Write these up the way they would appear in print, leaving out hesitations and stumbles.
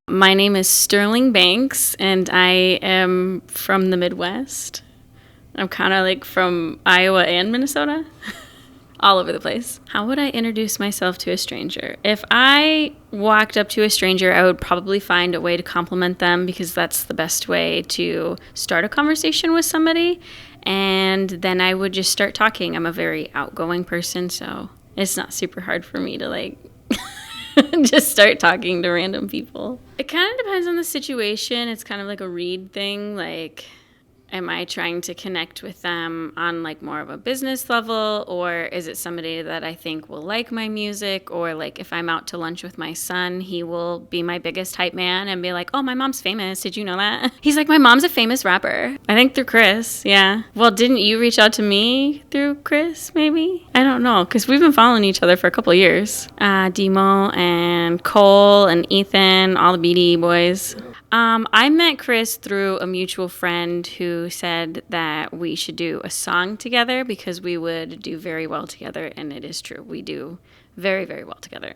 My name is Sterling Banks, and I am from the Midwest. I'm kind of like from Iowa and Minnesota, all over the place. How would I introduce myself to a stranger? If I walked up to a stranger, I would probably find a way to compliment them because that's the best way to start a conversation with somebody. And then I would just start talking. I'm a very outgoing person, so it's not super hard for me to like just start talking to random people. It kind of depends on the situation. It's kind of like a read thing. Like, am I trying to connect with them on like more of a business level, or is it somebody that I think will like my music? Or like if I'm out to lunch with my son, he will be my biggest hype man and be like, oh, my mom's famous. Did you know that? He's like, my mom's a famous rapper. I think through Chris. Yeah. Well, didn't you reach out to me through Chris maybe? I don't know, because we've been following each other for a couple of years. Demo and Cole and Ethan, all the BD boys. I met Chris through a mutual friend who said that we should do a song together because we would do very well together, and it is true. We do very, very well together.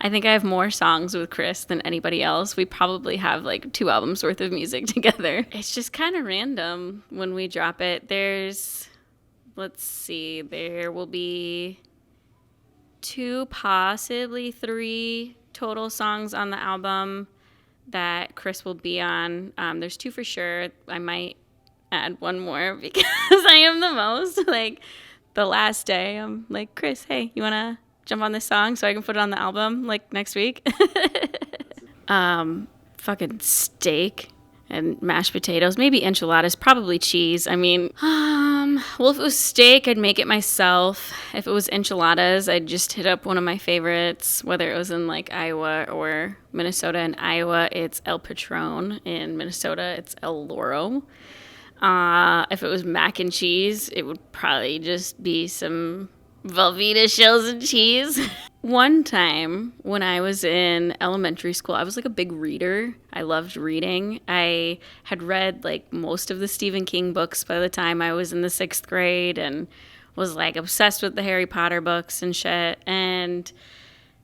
I think I have more songs with Chris than anybody else. We probably have like 2 albums worth of music together. It's just kind of random when we drop it. There will be 2, possibly 3 total songs on the album that Chris will be on. There's 2 for sure. I might add 1 more because I am the most. Like, the last day, I'm like, Chris, hey, you want to jump on this song so I can put it on the album, like, next week? Fucking steak and mashed potatoes, maybe enchiladas, probably cheese. I mean, well, if it was steak, I'd make it myself. If it was enchiladas, I'd just hit up one of my favorites, whether it was in like Iowa or Minnesota. In Iowa, it's El Patron. In Minnesota, it's El Loro. If it was mac and cheese, it would probably just be some Velveeta shells and cheese. One time when I was in elementary school, I was like a big reader. I loved reading. I had read like most of the Stephen King books by the time I was in the 6th grade and was like obsessed with the Harry Potter books and shit. And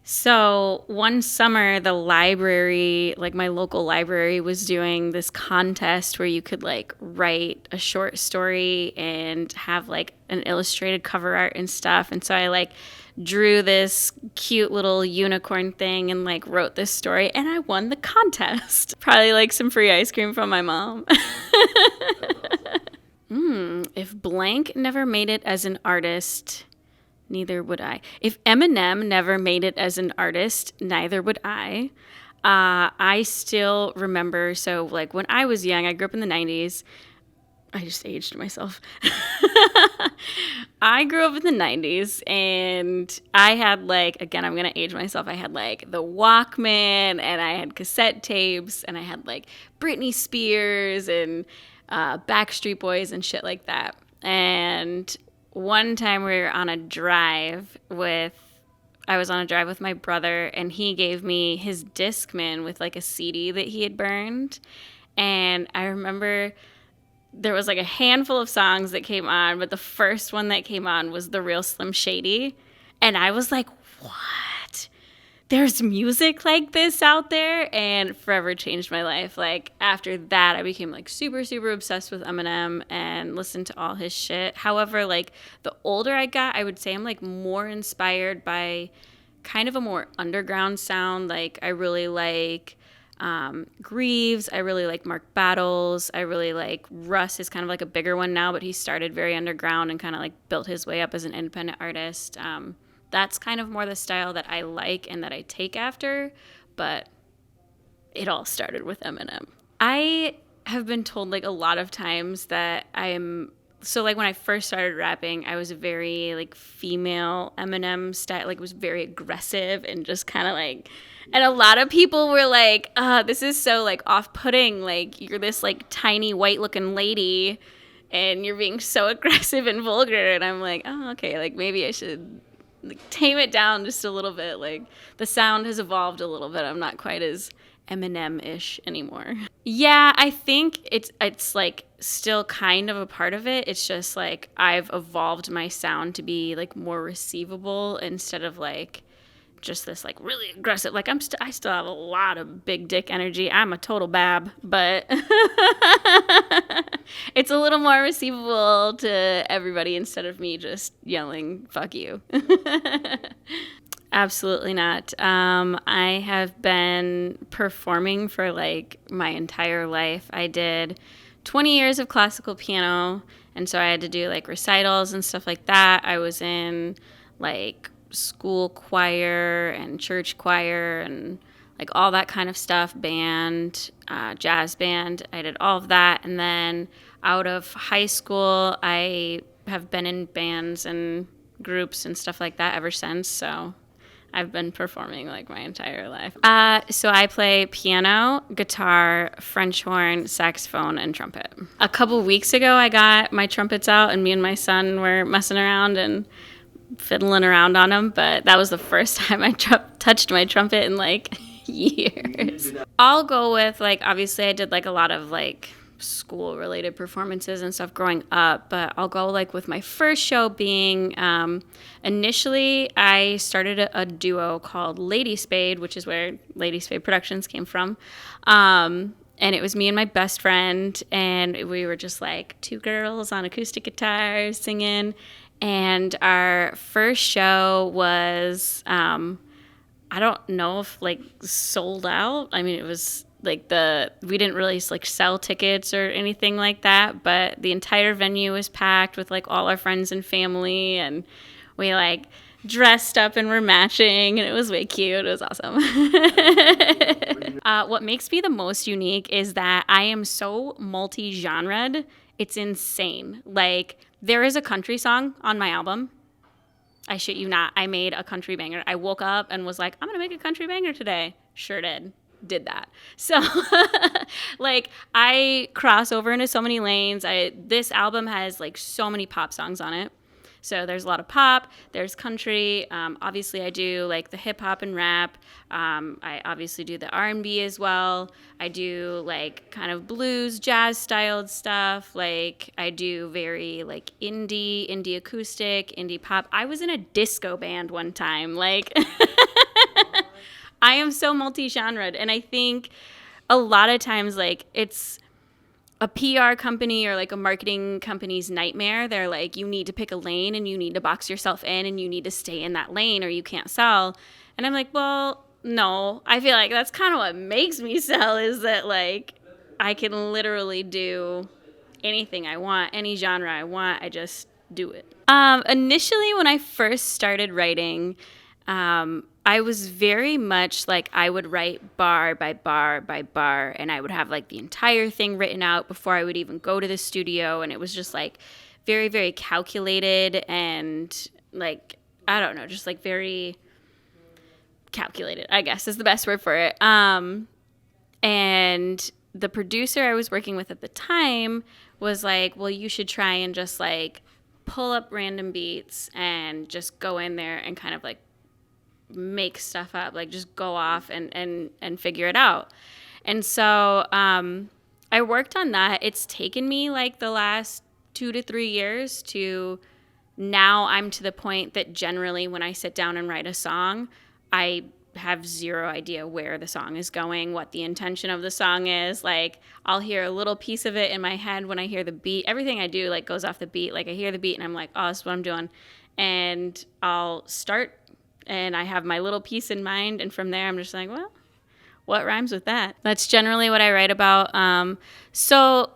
so one summer, the library, like my local library, was doing this contest where you could like write a short story and have like an illustrated cover art and stuff. And so I like drew this cute little unicorn thing and like wrote this story, and I won the contest. Probably like some free ice cream from my mom. If blank never made it as an artist, neither would I. If Eminem never made it as an artist, neither would I. I still remember, so like when I was young, I grew up in the 90s. I just aged myself. I grew up in the 90s, and I had like, again, I'm going to age myself. I had like the Walkman, and I had cassette tapes, and I had like Britney Spears and Backstreet Boys and shit like that. And one time we were on a drive I was on a drive with my brother, and he gave me his Discman with like a CD that he had burned. And I remember there was like a handful of songs that came on, but the first one that came on was The Real Slim Shady. And I was like, what? There's music like this out there? And forever changed my life. Like after that, I became like super, super obsessed with Eminem and listened to all his shit. However, like the older I got, I would say I'm like more inspired by kind of a more underground sound. Like I really like Greaves. I really like Mark Battles. I really like Russ is kind of like a bigger one now, but he started very underground and kind of like built his way up as an independent artist. That's kind of more the style that I like and that I take after, but it all started with Eminem. I have been told like a lot of times that so like when I first started rapping, I was a very like female Eminem style, like was very aggressive and just kind of like, and a lot of people were like, this is so like off-putting, like you're this like tiny white looking lady and you're being so aggressive and vulgar. And I'm like, oh, okay, like maybe I should like tame it down just a little bit. Like the sound has evolved a little bit. I'm not quite as Eminem-ish anymore. Yeah, I think it's like still kind of a part of it. It's just like I've evolved my sound to be like more receivable instead of like just this like really aggressive. Like I still have a lot of big dick energy. I'm a total bab, but it's a little more receivable to everybody instead of me just yelling "fuck you." Absolutely not. I have been performing for like my entire life. I did 20 years of classical piano, and so I had to do like recitals and stuff like that. I was in like school choir and church choir and like all that kind of stuff, band, jazz band. I did all of that. And then out of high school, I have been in bands and groups and stuff like that ever since. So I've been performing like my entire life. So I play piano, guitar, French horn, saxophone, and trumpet. A couple weeks ago, I got my trumpets out, and me and my son were messing around and fiddling around on them. But that was the first time I touched my trumpet in like years. I'll go with like, obviously, I did like a lot of like school related performances and stuff growing up, but I'll go like with my first show being initially I started a duo called Lady Spade, which is where Lady Spade Productions came from. And it was me and my best friend, and we were just like two girls on acoustic guitars singing. And our first show was I don't know if like sold out. I mean, it was like we didn't really like sell tickets or anything like that, but the entire venue was packed with like all our friends and family, and we like dressed up and were matching, and it was way cute. It was awesome. What makes me the most unique is that I am so multi-genred. It's insane. Like there is a country song on my album. I shit you not. I made a country banger. I woke up and was like, I'm going to make a country banger today. Sure did that. So like I cross over into so many lanes. This album has like so many pop songs on it. So there's a lot of pop, there's country. Obviously I do like the hip hop and rap. I obviously do the R&B as well. I do like kind of blues, jazz styled stuff. Like I do very like indie acoustic, indie pop. I was in a disco band one time. Like I am so multi-genred, and I think a lot of times like it's a PR company or like a marketing company's nightmare. They're like, you need to pick a lane and you need to box yourself in and you need to stay in that lane or you can't sell. And I'm like, well, no, I feel like that's kind of what makes me sell, is that like I can literally do anything I want, any genre I want. I just do it. Initially, when I first started writing, I was very much like I would write bar by bar by bar, and I would have like the entire thing written out before I would even go to the studio, and it was just like very, very calculated and like, I don't know, just like very calculated, I guess is the best word for it. And the producer I was working with at the time was like, well, you should try and just like pull up random beats and just go in there and kind of like make stuff up, like just go off and figure it out. And so I worked on that. It's taken me like the last 2 to 3 years to now I'm to the point that generally when I sit down and write a song, I have zero idea where the song is going, what the intention of the song is. Like I'll hear a little piece of it in my head when I hear the beat. Everything I do like goes off the beat. Like I hear the beat and I'm like, oh, this is what I'm doing. And I'll start and I have my little piece in mind, and from there I'm just like, well, what rhymes with that? That's generally what I write about. So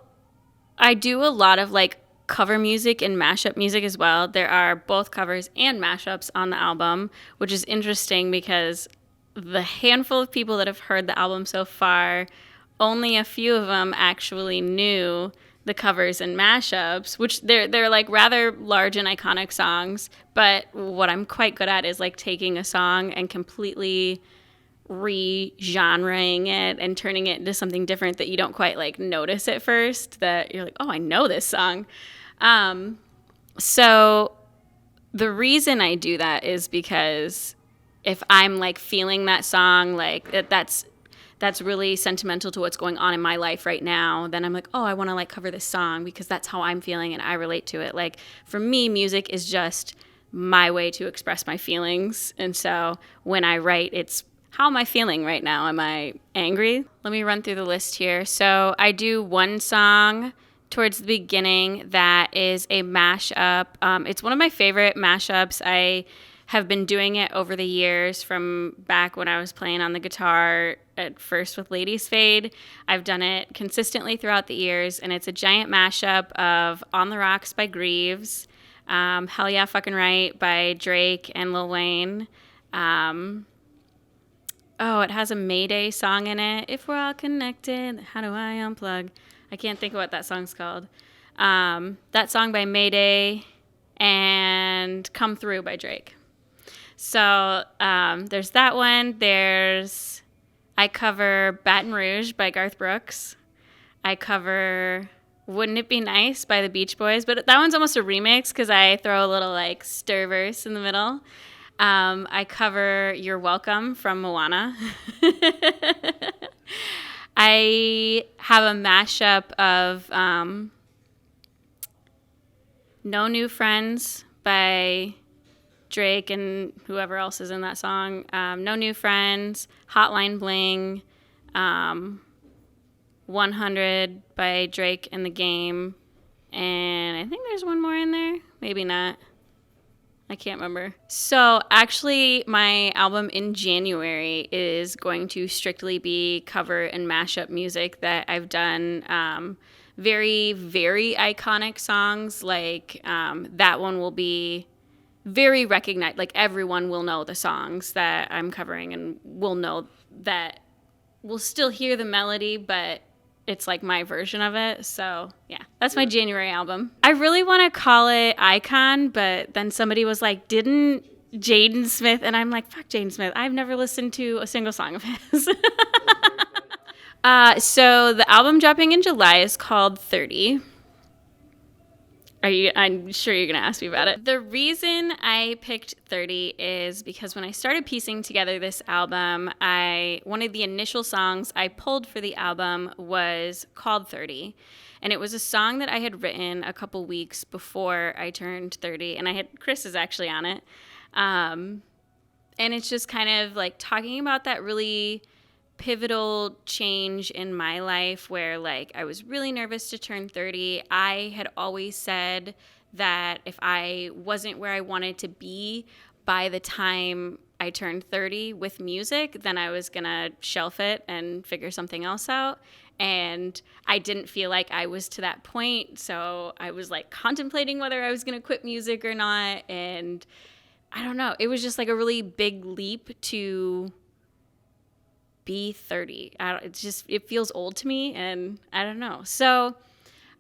I do a lot of like cover music and mashup music as well. There are both covers and mashups on the album, which is interesting because the handful of people that have heard the album so far, only a few of them actually knew the covers and mashups, which they're like rather large and iconic songs. But what I'm quite good at is like taking a song and completely re-genreing it and turning it into something different that you don't quite like notice at first, that you're like, oh, I know this song. So the reason I do that is because if I'm like feeling that song, like that's that's really sentimental to what's going on in my life right now, then I'm like, oh, I want to like cover this song because that's how I'm feeling and I relate to it. Like for me, music is just my way to express my feelings. And so when I write, it's how am I feeling right now? Am I angry? Let me run through the list here. So I do one song towards the beginning that is a mashup. It's one of my favorite mashups. I have been doing it over the years from back when I was playing on the guitar at first with Ladies Fade. I've done it consistently throughout the years, and it's a giant mashup of On the Rocks by Greaves, Hell Yeah Fucking Right by Drake and Lil Wayne. It has a Mayday song in it. If we're all connected, how do I unplug? I can't think of what that song's called. That song by Mayday and Come Through by Drake. So there's that one. I cover Baton Rouge by Garth Brooks. I cover Wouldn't It Be Nice by the Beach Boys. But that one's almost a remix because I throw a little like stir verse in the middle. I cover You're Welcome from Moana. I have a mashup of No New Friends by Drake and whoever else is in that song. No New Friends, Hotline Bling, 100 by Drake and The Game. And I think there's one more in there. Maybe not. I can't remember. So actually, my album in January is going to strictly be cover and mashup music that I've done. Very, very iconic songs. Like that one will be very recognized. Like everyone will know the songs that I'm covering and will know that we'll still hear the melody, but it's like my version of it. So yeah, that's my January album. I really want to call it Icon, but then somebody was like, didn't Jaden Smith? And I'm like, fuck Jaden Smith. I've never listened to a single song of his. So the album dropping in July is called 30. I'm sure you're going to ask me about it. The reason I picked 30 is because when I started piecing together this album, one of the initial songs I pulled for the album was called 30. And it was a song that I had written a couple weeks before I turned 30. And Chris is actually on it. And it's just kind of like talking about that really pivotal change in my life where like I was really nervous to turn 30. I had always said that if I wasn't where I wanted to be by the time I turned 30 with music, then I was gonna shelf it and figure something else out. And I didn't feel like I was to that point, so I was like contemplating whether I was gonna quit music or not. And I don't know, it was just like a really big leap to be 30. It feels old to me, and I don't know. So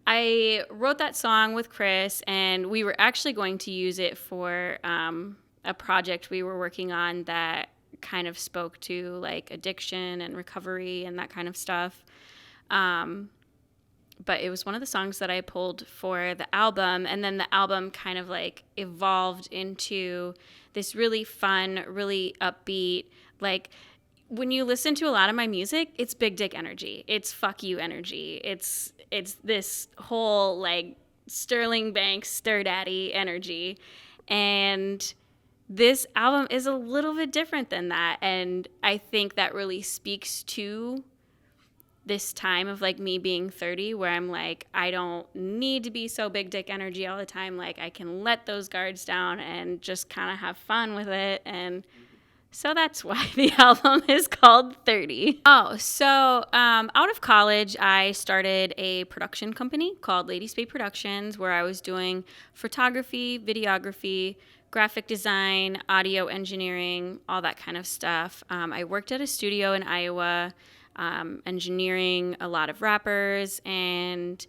I wrote that song with Chris, and we were actually going to use it for a project we were working on that kind of spoke to like addiction and recovery and that kind of stuff. But it was one of the songs that I pulled for the album, and then the album kind of like evolved into this really fun, really upbeat, like when you listen to a lot of my music, it's big dick energy. It's fuck you energy. It's this whole like Sterling Banks, Stir Daddy energy. And this album is a little bit different than that. And I think that really speaks to this time of like me being 30 where I'm like, I don't need to be so big dick energy all the time. Like I can let those guards down and just kind of have fun with it. And so that's why the album is called 30. Out of college, I started a production company called Ladies Fade Productions, where I was doing photography, videography, graphic design, audio engineering, all that kind of stuff. I worked at a studio in Iowa, engineering a lot of rappers and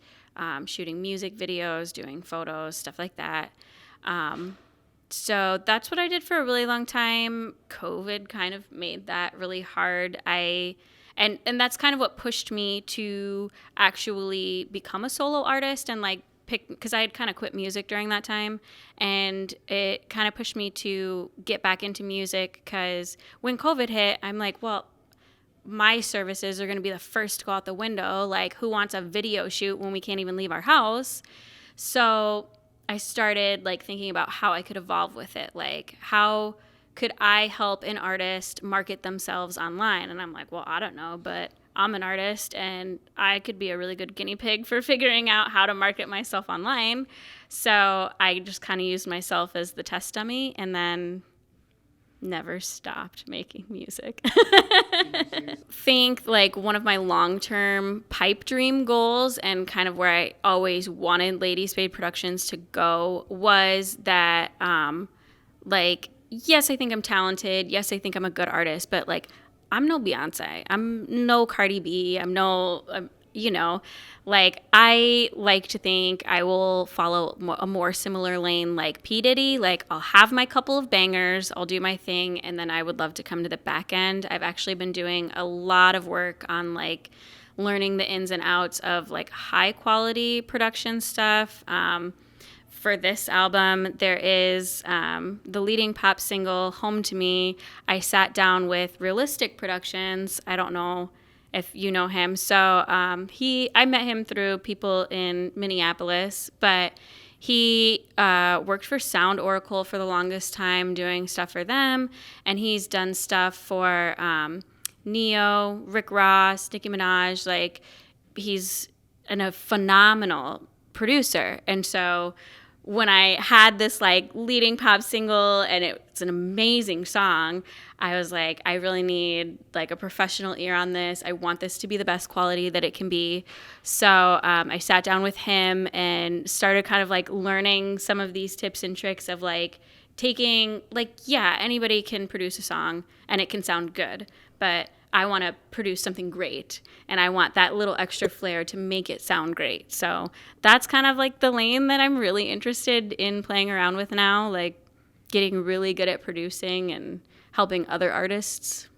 shooting music videos, doing photos, stuff like that. So that's what I did for a really long time. COVID kind of made that really hard. And that's kind of what pushed me to actually become a solo artist and like pick, because I had kind of quit music during that time, and it kind of pushed me to get back into music because when COVID hit, I'm like, well, my services are going to be the first to go out the window. Like, who wants a video shoot when we can't even leave our house? So I started like thinking about how I could evolve with it. Like, how could I help an artist market themselves online? And I'm like, well, I don't know, but I'm an artist and I could be a really good guinea pig for figuring out how to market myself online. So I just kind of used myself as the test dummy and then never stopped making music. Think like one of my long-term pipe dream goals and kind of where I always wanted Lady Spade Productions to go was that like, yes, I think I'm talented. Yes, I think I'm a good artist, but like, I'm no Beyonce. I'm no Cardi B. I'm no, like, I like to think I will follow a more similar lane like P. Diddy. Like, I'll have my couple of bangers, I'll do my thing, and then I would love to come to the back end. I've actually been doing a lot of work on like learning the ins and outs of like high quality production stuff. For this album, there is the leading pop single, Home to Me. I sat down with Realistic Productions. I don't know if you know him. So I met him through people in Minneapolis, but he worked for Sound Oracle for the longest time doing stuff for them, and he's done stuff for Neo, Rick Ross, Nicki Minaj. Like, he's a phenomenal producer. And so when I had this like leading pop single and it's an amazing song, I was like, I really need like a professional ear on this. I want this to be the best quality that it can be. So I sat down with him and started kind of like learning some of these tips and tricks of like taking, like, yeah, anybody can produce a song and it can sound good, but I want to produce something great, and I want that little extra flair to make it sound great. So that's kind of like the lane that I'm really interested in playing around with now, like getting really good at producing and helping other artists.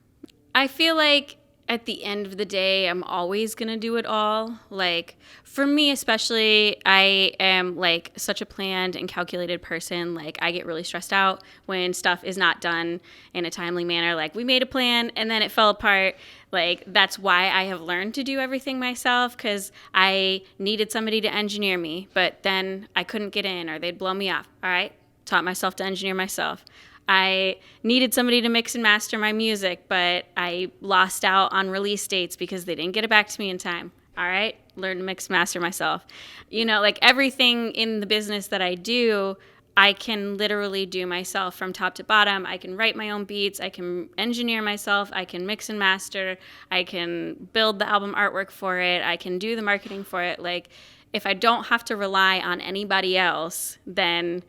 I feel like at the end of the day, I'm always going to do it all. Like, for me especially, I am like such a planned and calculated person. Like, I get really stressed out when stuff is not done in a timely manner. Like, we made a plan and then it fell apart. Like, that's why I have learned to do everything myself, because I needed somebody to engineer me, but then I couldn't get in or they'd blow me off. All right, taught myself to engineer myself. I needed somebody to mix and master my music, but I lost out on release dates because they didn't get it back to me in time. All right, learn to mix and master myself. Like everything in the business that I do, I can literally do myself from top to bottom. I can write my own beats. I can engineer myself. I can mix and master. I can build the album artwork for it. I can do the marketing for it. Like, if I don't have to rely on anybody else, then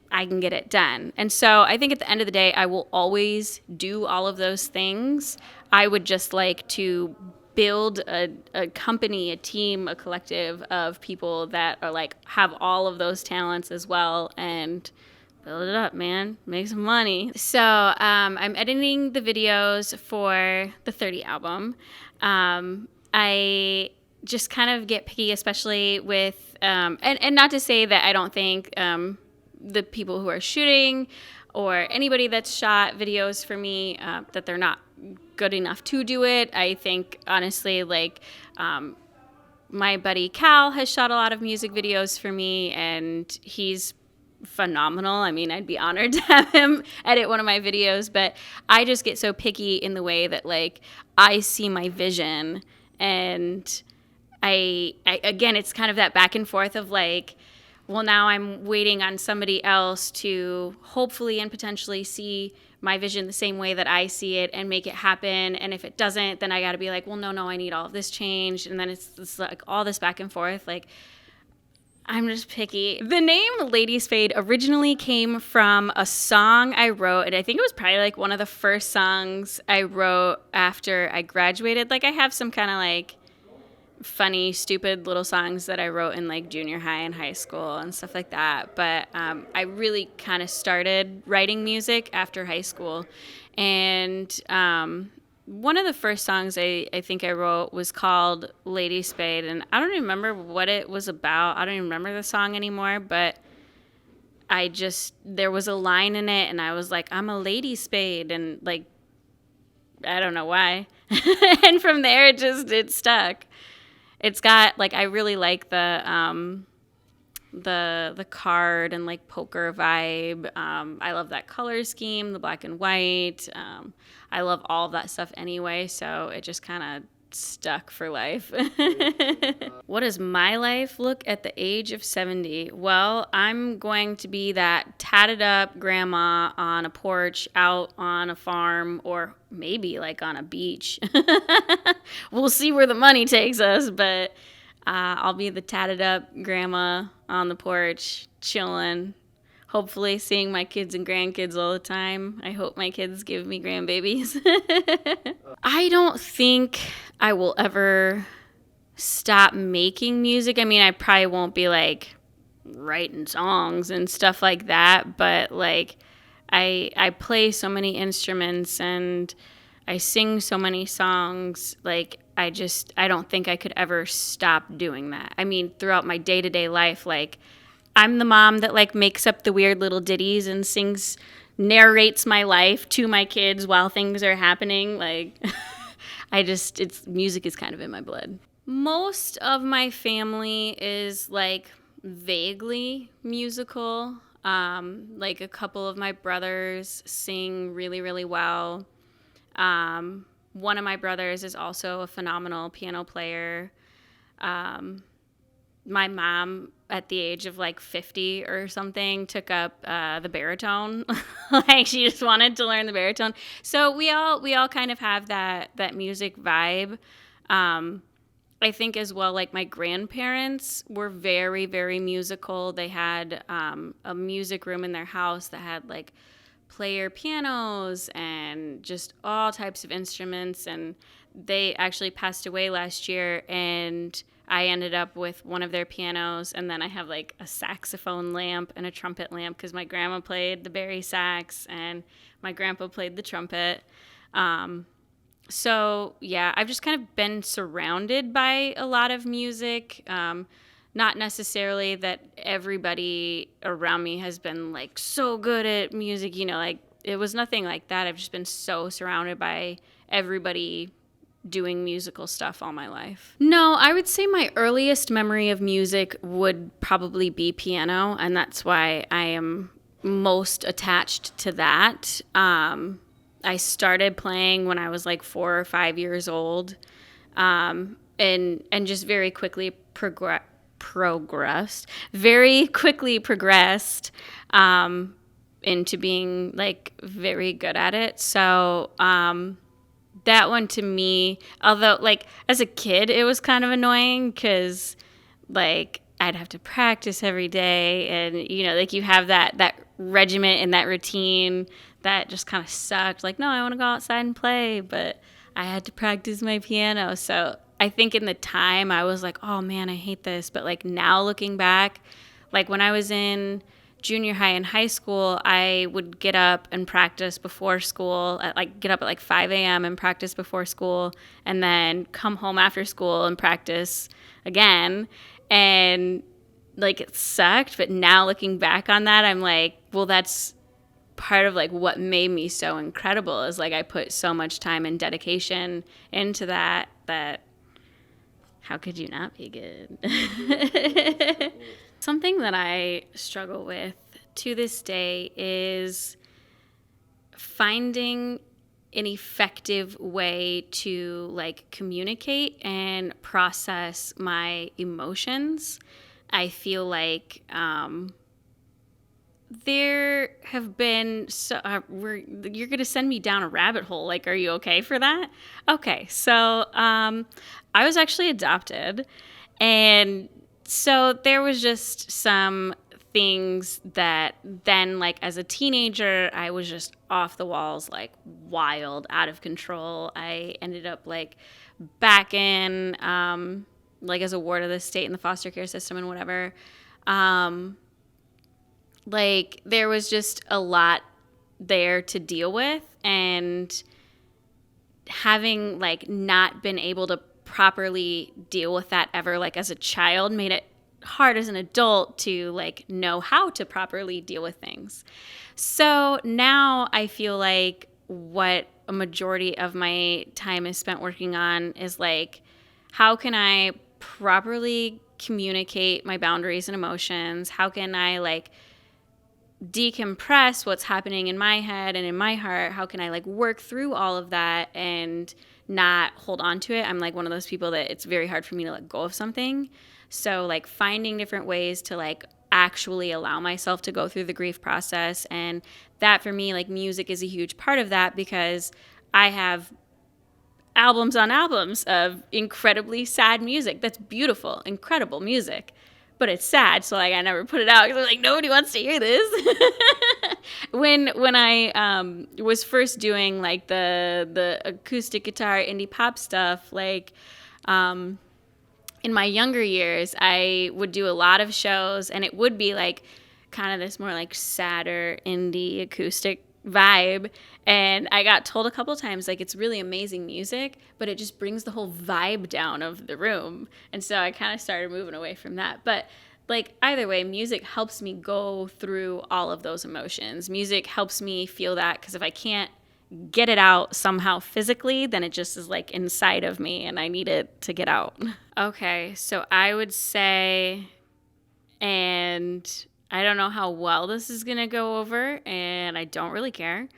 I can get it done. And so I think at the end of the day, I will always do all of those things. I would just like to build a company, a team, a collective of people that are like, have all of those talents as well, and build it up, man. Make some money. So I'm editing the videos for the 30 album. I just kind of get picky, especially with, and not to say that I don't think the people who are shooting or anybody that's shot videos for me, that they're not good enough to do it. I think, honestly, like, my buddy Cal has shot a lot of music videos for me, and he's phenomenal. I mean, I'd be honored to have him edit one of my videos, but I just get so picky in the way that, like, I see my vision, and I again, it's kind of that back and forth of like, well, now I'm waiting on somebody else to hopefully and potentially see my vision the same way that I see it and make it happen. And if it doesn't, then I got to be like, well, no, I need all of this changed. And then it's like all this back and forth. Like, I'm just picky. The name Lady Spade originally came from a song I wrote, and I think it was probably like one of the first songs I wrote after I graduated. Like, I have some kind of like funny, stupid little songs that I wrote in like junior high and high school and stuff like that. But I really kind of started writing music after high school. And one of the first songs I think I wrote was called Lady Spade. And I don't even remember what it was about. I don't even remember the song anymore. But there was a line in it and I was like, I'm a lady spade. And like, I don't know why. And from there it stuck. It's got like, I really like the card and like poker vibe. I love that color scheme, the black and white. I love all of that stuff anyway, so it just kind of stuck for life. What does my life look at the age of 70? Well, I'm going to be that tatted up grandma on a porch out on a farm, or maybe like on a beach. We'll see where the money takes us, but I'll be the tatted up grandma on the porch, chilling, hopefully seeing my kids and grandkids all the time. I hope my kids give me grandbabies. I don't think I will ever stop making music. I mean, I probably won't be like writing songs and stuff like that, but like I play so many instruments and I sing so many songs. Like I don't think I could ever stop doing that. I mean, throughout my day-to-day life, like I'm the mom that like makes up the weird little ditties and narrates my life to my kids while things are happening. Like it's music is kind of in my blood. Most of my family is like vaguely musical. Like a couple of my brothers sing really, really well. One of my brothers is also a phenomenal piano player. My mom, at the age of like 50 or something, took up the baritone. Like she just wanted to learn the baritone. So we all kind of have that music vibe. I think as well, like my grandparents were very, very musical. They had a music room in their house that had like player pianos and just all types of instruments. And they actually passed away last year, and I ended up with one of their pianos, and then I have like a saxophone lamp and a trumpet lamp because my grandma played the bari sax and my grandpa played the trumpet. So yeah, I've just kind of been surrounded by a lot of music. Not necessarily that everybody around me has been like so good at music, like it was nothing like that. I've just been so surrounded by everybody doing musical stuff all my life. No, I would say my earliest memory of music would probably be piano, and that's why I am most attached to that. I started playing when I was like 4 or 5 years old, and just very quickly progressed into being like very good at it. So that one to me, although like as a kid it was kind of annoying because like I'd have to practice every day, and like you have that regiment and that routine that just kind of sucked. Like, no, I want to go outside and play, but I had to practice my piano. So I think in the time I was like, oh man, I hate this. But like now looking back, like when I was in junior high and high school, I would get up and practice before school, get up at like 5 a.m. and practice before school, and then come home after school and practice again. And like it sucked, but now looking back on that, I'm like, well, that's part of like what made me so incredible is like I put so much time and dedication into that how could you not be good? Something that I struggle with to this day is finding an effective way to like communicate and process my emotions. I feel like there have been you're going to send me down a rabbit hole. Like, are you okay for that? Okay. So, I was actually adopted, and so there was just some things that then, like, as a teenager, I was just off the walls, like wild, out of control. I ended up like back in, like as a ward of the state in the foster care system and whatever. Like there was just a lot there to deal with, and having like not been able to properly deal with that ever, like as a child, made it hard as an adult to like know how to properly deal with things. So now I feel like what a majority of my time is spent working on is like, how can I properly communicate my boundaries and emotions? How can I like decompress what's happening in my head and in my heart? How can I like work through all of that and not hold on to it? I'm like one of those people that it's very hard for me to let go of something. So like finding different ways to like actually allow myself to go through the grief process. And that for me, like music is a huge part of that, because I have albums on albums of incredibly sad music. That's beautiful, incredible music. But it's sad, so like I never put it out because I'm like, nobody wants to hear this. when I was first doing like the acoustic guitar indie pop stuff, like in my younger years, I would do a lot of shows, and it would be like kind of this more like sadder indie acoustic vibe. And I got told a couple times, like, it's really amazing music, but it just brings the whole vibe down of the room. And so I kind of started moving away from that. But like either way, music helps me go through all of those emotions. Music helps me feel that, because if I can't get it out somehow physically, then it just is like inside of me and I need it to get out. Okay, so I would say, and I don't know how well this is going to go over, and I don't really care,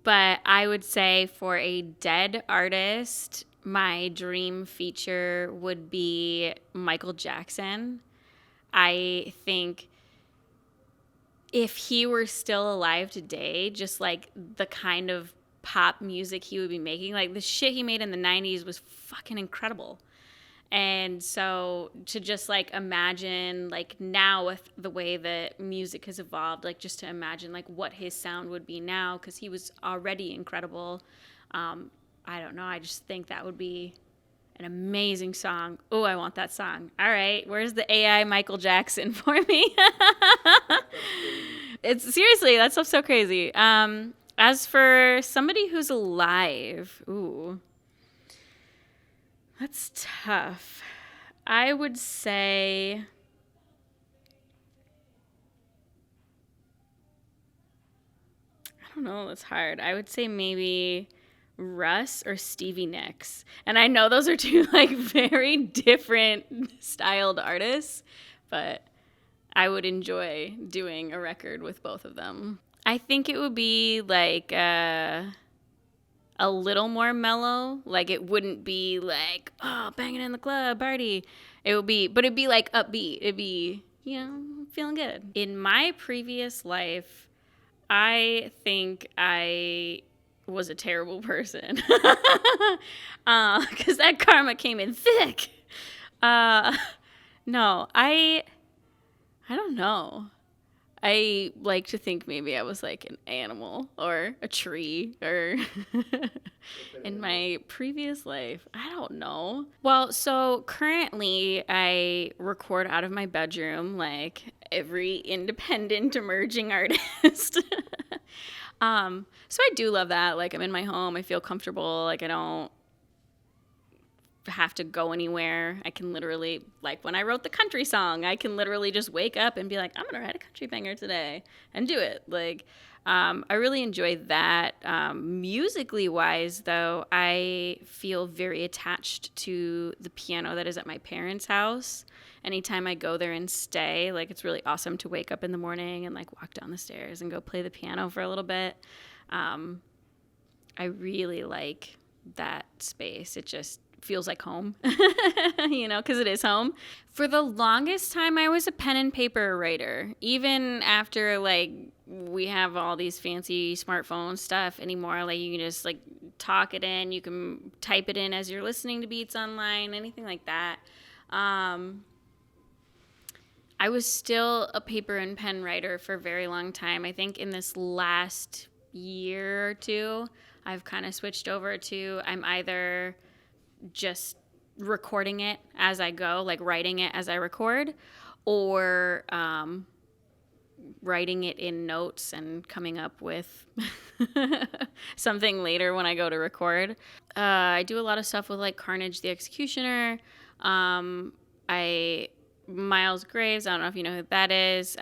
but I would say for a dead artist, my dream feature would be Michael Jackson. I think if he were still alive today, just like the kind of pop music he would be making, like the shit he made in the 90s was fucking incredible. And so to just like imagine like now with the way that music has evolved, like just to imagine like what his sound would be now, because he was already incredible. I don't know. I just think that would be an amazing song. Oh, I want that song. All right. Where's the AI Michael Jackson for me? It's seriously, that stuff's so crazy. As for somebody who's alive, ooh, that's tough. I would say I don't know, that's hard. I would say maybe Russ or Stevie Nicks. And I know those are two like very different styled artists, but I would enjoy doing a record with both of them. I think it would be like a little more mellow. Like it wouldn't be like, oh, banging in the club, party. It would be, but it'd be like upbeat. It'd be, feeling good. In my previous life, I think I was a terrible person. Because that karma came in thick. No, I don't know. I like to think maybe I was like an animal or a tree or in my previous life. I don't know. Well, so currently I record out of my bedroom like every independent emerging artist. So I do love that. Like I'm in my home. I feel comfortable. Like I don't have to go anywhere. I can literally, like when I wrote the country song, I can literally just wake up and be like, I'm gonna write a country banger today and do it. Like I really enjoy that. Musically wise though, I feel very attached to the piano that is at my parents' house. Anytime I go there and stay, like it's really awesome to wake up in the morning and like walk down the stairs and go play the piano for a little bit. I really like that space. It just feels like home, because it is home. For the longest time, I was a pen and paper writer. Even after, like, we have all these fancy smartphone stuff anymore, like, you can just, like, talk it in. You can type it in as you're listening to beats online, anything like that. I was still a paper and pen writer for a very long time. I think in this last year or two, I've kind of switched over to I'm either just recording it as I go, like writing it as I record, or writing it in notes and coming up with something later when I go to record. I do a lot of stuff with like Carnage the Executioner. Miles Graves, I don't know if you know who that is.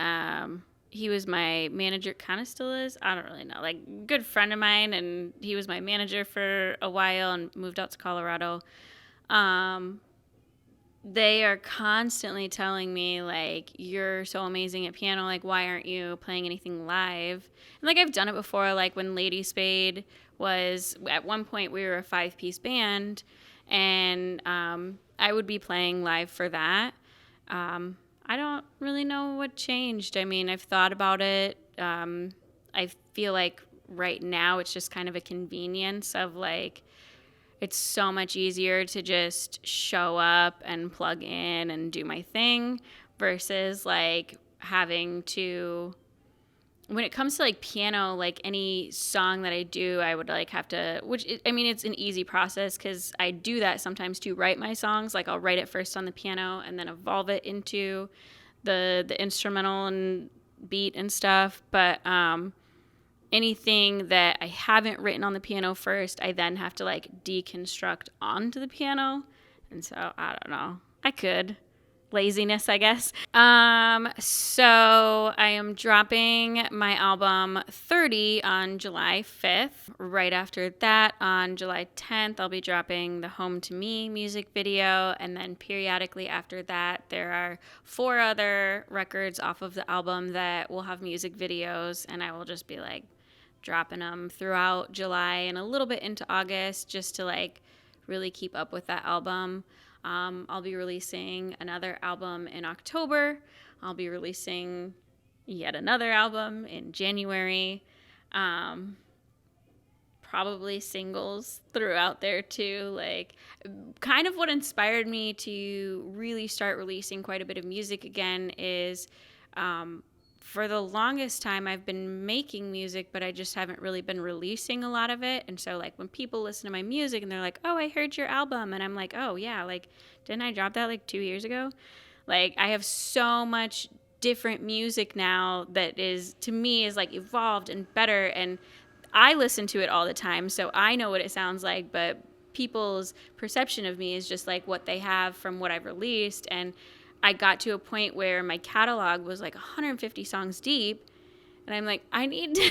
he was my manager, kind of still is. I don't really know. Like, good friend of mine, and he was my manager for a while and moved out to Colorado. Um, they are constantly telling me, like, you're so amazing at piano. Like, why aren't you playing anything live? And, like, I've done it before. Like, when Lady Spade was, at one point, we were a 5-piece band, and I would be playing live for that. I don't really know what changed. I mean, I've thought about it. I feel like right now it's just kind of a convenience of, like, it's so much easier to just show up and plug in and do my thing versus, like, having to, when it comes to, like, piano, like, any song that I do, I would, like, have to, I mean, it's an easy process because I do that sometimes to write my songs. Like, I'll write it first on the piano and then evolve it into the instrumental and beat and stuff. But anything that I haven't written on the piano first, I then have to, like, deconstruct onto the piano. And so, I don't know. I could. Laziness, I guess. So I am dropping my album 30 on July 5th. Right after that, on July 10th, I'll be dropping the Home to Me music video. And then periodically after that, there are 4 other records off of the album that will have music videos. And I will just be, like, dropping them throughout July and a little bit into August just to, like, really keep up with that album. I'll be releasing another album in October. I'll be releasing yet another album in January. Probably singles throughout there too. Like, kind of what inspired me to really start releasing quite a bit of music again is for the longest time I've been making music, but I just haven't really been releasing a lot of it. And so, like, when people listen to my music and they're like, oh, I heard your album, and I'm like, oh yeah, like, didn't I drop that like 2 years ago? Like, I have so much different music now that is, to me, is like evolved and better, and I listen to it all the time, so I know what it sounds like, but people's perception of me is just like what they have from what I've released. And I got to a point where my catalog was like 150 songs deep, and I'm like, I need to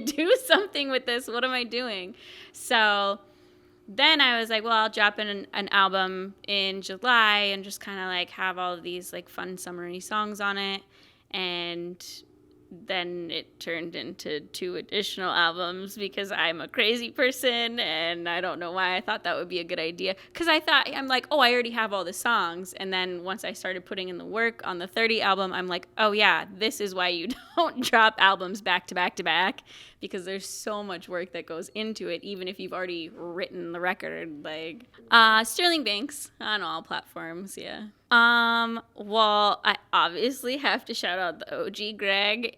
do something with this. What am I doing? So then I was like, well, I'll drop in an album in July and just kind of, like, have all of these, like, fun summery songs on it. And then it turned into 2 additional albums because I'm a crazy person, and I don't know why I thought that would be a good idea. Because I'm like, oh, I already have all the songs. And then once I started putting in the work on the 30 album, I'm like, oh yeah, this is why you don't drop albums back to back to back, because there's so much work that goes into it, even if you've already written the record. Like, Sterling Banks on all platforms, yeah. Well, I obviously have to shout out the OG Greg.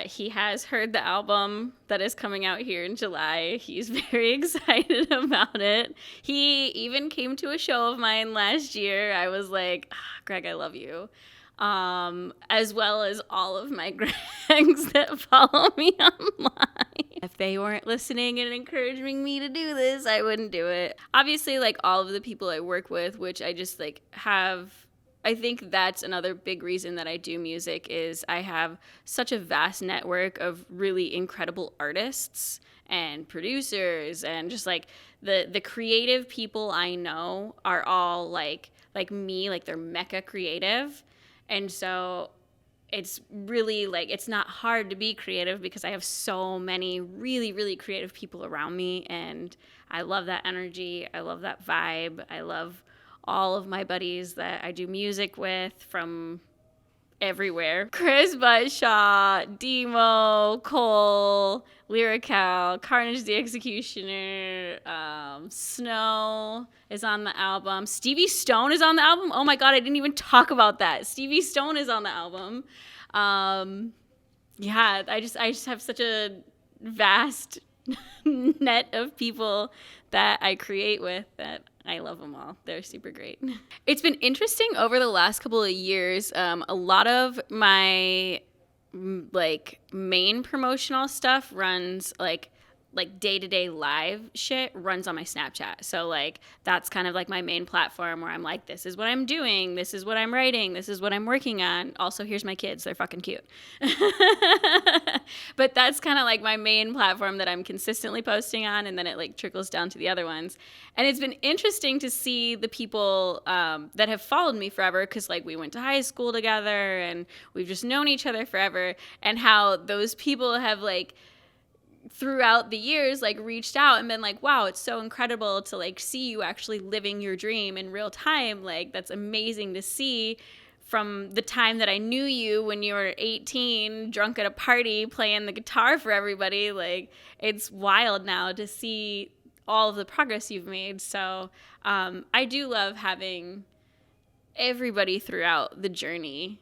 He has heard the album that is coming out here in July. He's very excited about it. He even came to a show of mine last year. I was like, Greg, I love you. As well as all of my Gregs that follow me online. If they weren't listening and encouraging me to do this, I wouldn't do it. Obviously, like, all of the people I work with, which I just, like, I think that's another big reason that I do music, is I have such a vast network of really incredible artists and producers, and just, like, the creative people I know are all like me, like, they're mecca creative. And so it's really, like, it's not hard to be creative because I have so many really, really creative people around me, and I love that energy. I love that vibe. I love all of my buddies that I do music with from everywhere. Chris Buttshaw, Demo, Cole, Lyrical, Carnage the Executioner, Snow is on the album. Stevie Stone is on the album. Oh my God, I didn't even talk about that. Stevie Stone is on the album. Yeah, I just have such a vast net of people that I create with that I love them all. They're super great. It's been interesting over the last couple of years. A lot of my, like, main promotional stuff runs, like, like day-to-day live shit runs on my Snapchat. So like that's kind of like my main platform where I'm like, this is what I'm doing, this is what I'm writing, this is what I'm working on. Also, here's my kids, they're fucking cute. But that's kind of like my main platform that I'm consistently posting on, and then it like trickles down to the other ones. And it's been interesting to see the people that have followed me forever, because like we went to high school together and we've just known each other forever, and how those people have like throughout the years like reached out and been like, wow, it's so incredible to like see you actually living your dream in real time. Like that's amazing to see, from the time that I knew you when you were 18 drunk at a party playing the guitar for everybody. Like it's wild now to see all of the progress you've made. So I do love having everybody throughout the journey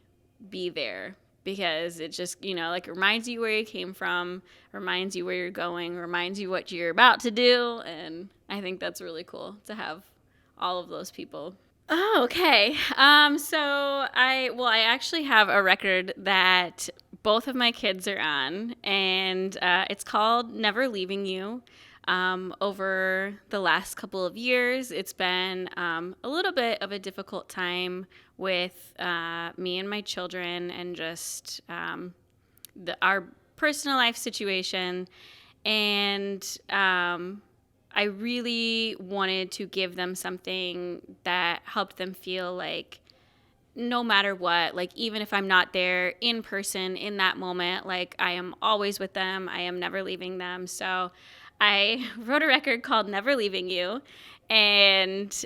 be there, because it just, you know, like reminds you where you came from, reminds you where you're going, reminds you what you're about to do. And I think that's really cool to have all of those people. Oh, okay. So I actually have a record that both of my kids are on, and it's called Never Leaving You. Over the last couple of years, it's been a little bit of a difficult time with me and my children, and just our personal life situation. And I really wanted to give them something that helped them feel like no matter what, like even if I'm not there in person in that moment, like I am always with them. I am never leaving them. So I wrote a record called Never Leaving You, and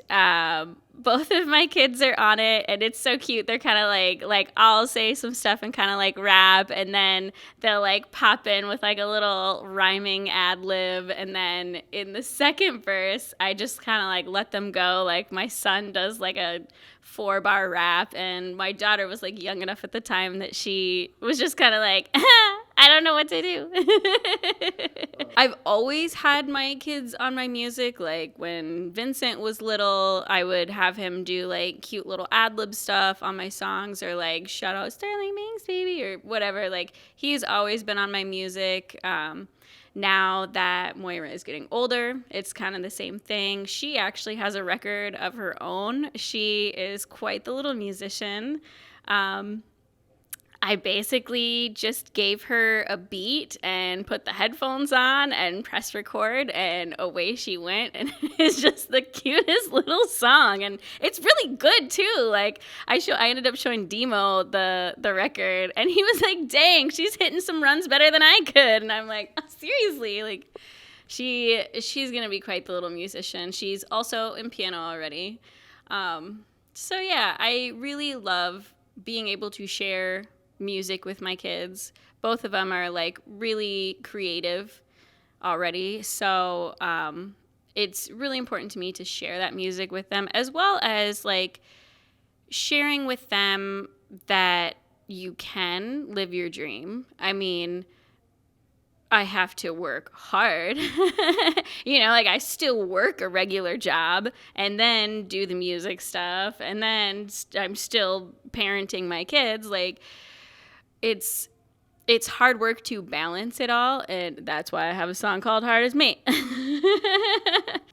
both of my kids are on it, and it's so cute. They're kind of like I'll say some stuff and kind of like rap, and then they'll like pop in with like a little rhyming ad lib, and then in the second verse I just kind of like let them go. Like my son does like a 4-bar rap, and my daughter was like young enough at the time that she was just kind of like I don't know what to do. I've always had my kids on my music. Like when Vincent was little, I would have him do like cute little ad-lib stuff on my songs, or like shout out Sterling Banks baby or whatever. Like he's always been on my music. Now that Moira is getting older, it's kind of the same thing. She actually has a record of her own. She is quite the little musician. I basically just gave her a beat and put the headphones on and press record, and away she went. And it's just the cutest little song, and it's really good too. Like I ended up showing Demo the record, and he was like, "Dang, she's hitting some runs better than I could." And I'm like, oh, seriously, like she's gonna be quite the little musician. She's also in piano already. So yeah, I really love being able to share music with my kids. Both of them are like really creative already, so it's really important to me to share that music with them, as well as like sharing with them that you can live your dream. I mean, I have to work hard. You know, like I still work a regular job and then do the music stuff, and then I'm still parenting my kids. Like it's hard work to balance it all, and that's why I have a song called Hard As Me.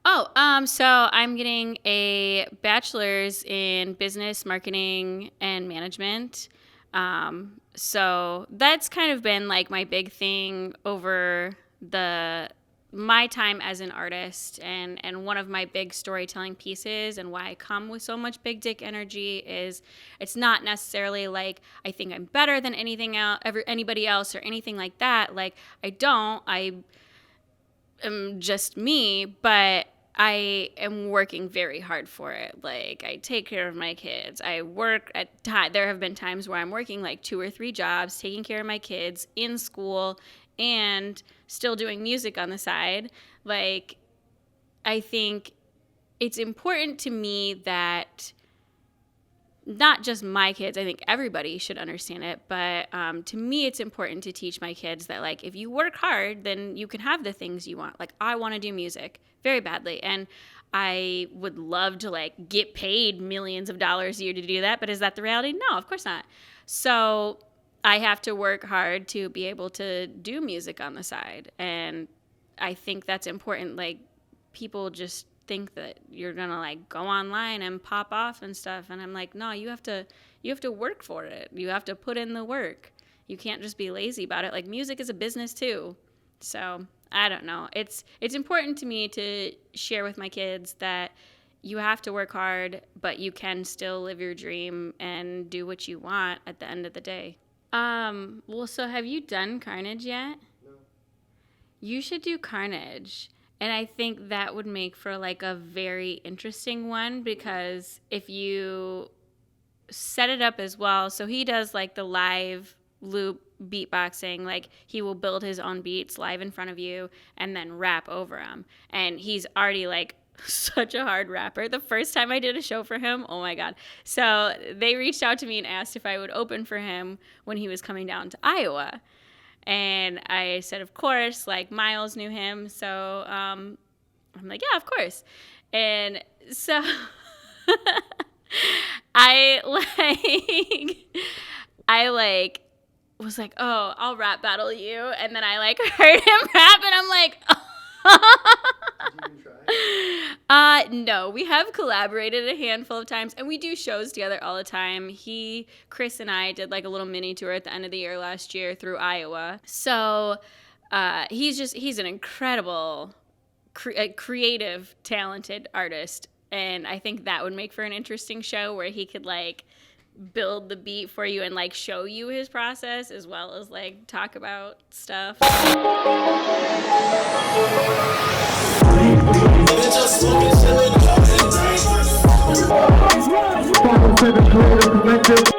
So I'm getting a bachelor's in business, marketing, and management. So that's kind of been like my big thing over my time as an artist, and one of my big storytelling pieces, and why I come with so much big dick energy is it's not necessarily like I think I'm better than anybody else or anything like that. Like I am just me, but I am working very hard for it. Like I take care of my kids. I work there have been times where I'm working like 2 or 3 jobs, taking care of my kids in school and still doing music on the side. Like I think it's important to me that not just my kids, I think everybody should understand it, but to me it's important to teach my kids that like if you work hard, then you can have the things you want. Like I want to do music very badly, and I would love to like get paid millions of dollars a year to do that, but is that the reality? No, of course not. So I have to work hard to be able to do music on the side, and I think that's important. Like, people just think that you're gonna like go online and pop off and stuff, and I'm like, no, you have to work for it. You have to put in the work. You can't just be lazy about it. Like, music is a business too. So I don't know. It's important to me to share with my kids that you have to work hard, but you can still live your dream and do what you want at the end of the day. Well, so have you done Carnage yet? No. You should do Carnage. And I think that would make for like a very interesting one, because if you set it up as well, so he does like the live loop beatboxing, like he will build his own beats live in front of you and then rap over them. And he's already like such a hard rapper. The first time I did a show for him, oh my God. So they reached out to me and asked if I would open for him when he was coming down to Iowa. And I said, of course, like Miles knew him. So I'm like, yeah, of course. And so I was like, oh, I'll rap battle you. And then I like heard him rap and I'm like, Did you even try? no, we have collaborated a handful of times and we do shows together all the time. Chris and I did like a little mini tour at the end of the year last year through Iowa. So he's an incredible, creative, talented artist. And I think that would make for an interesting show where he could like build the beat for you and like show you his process as well as like talk about stuff. Creative Collective.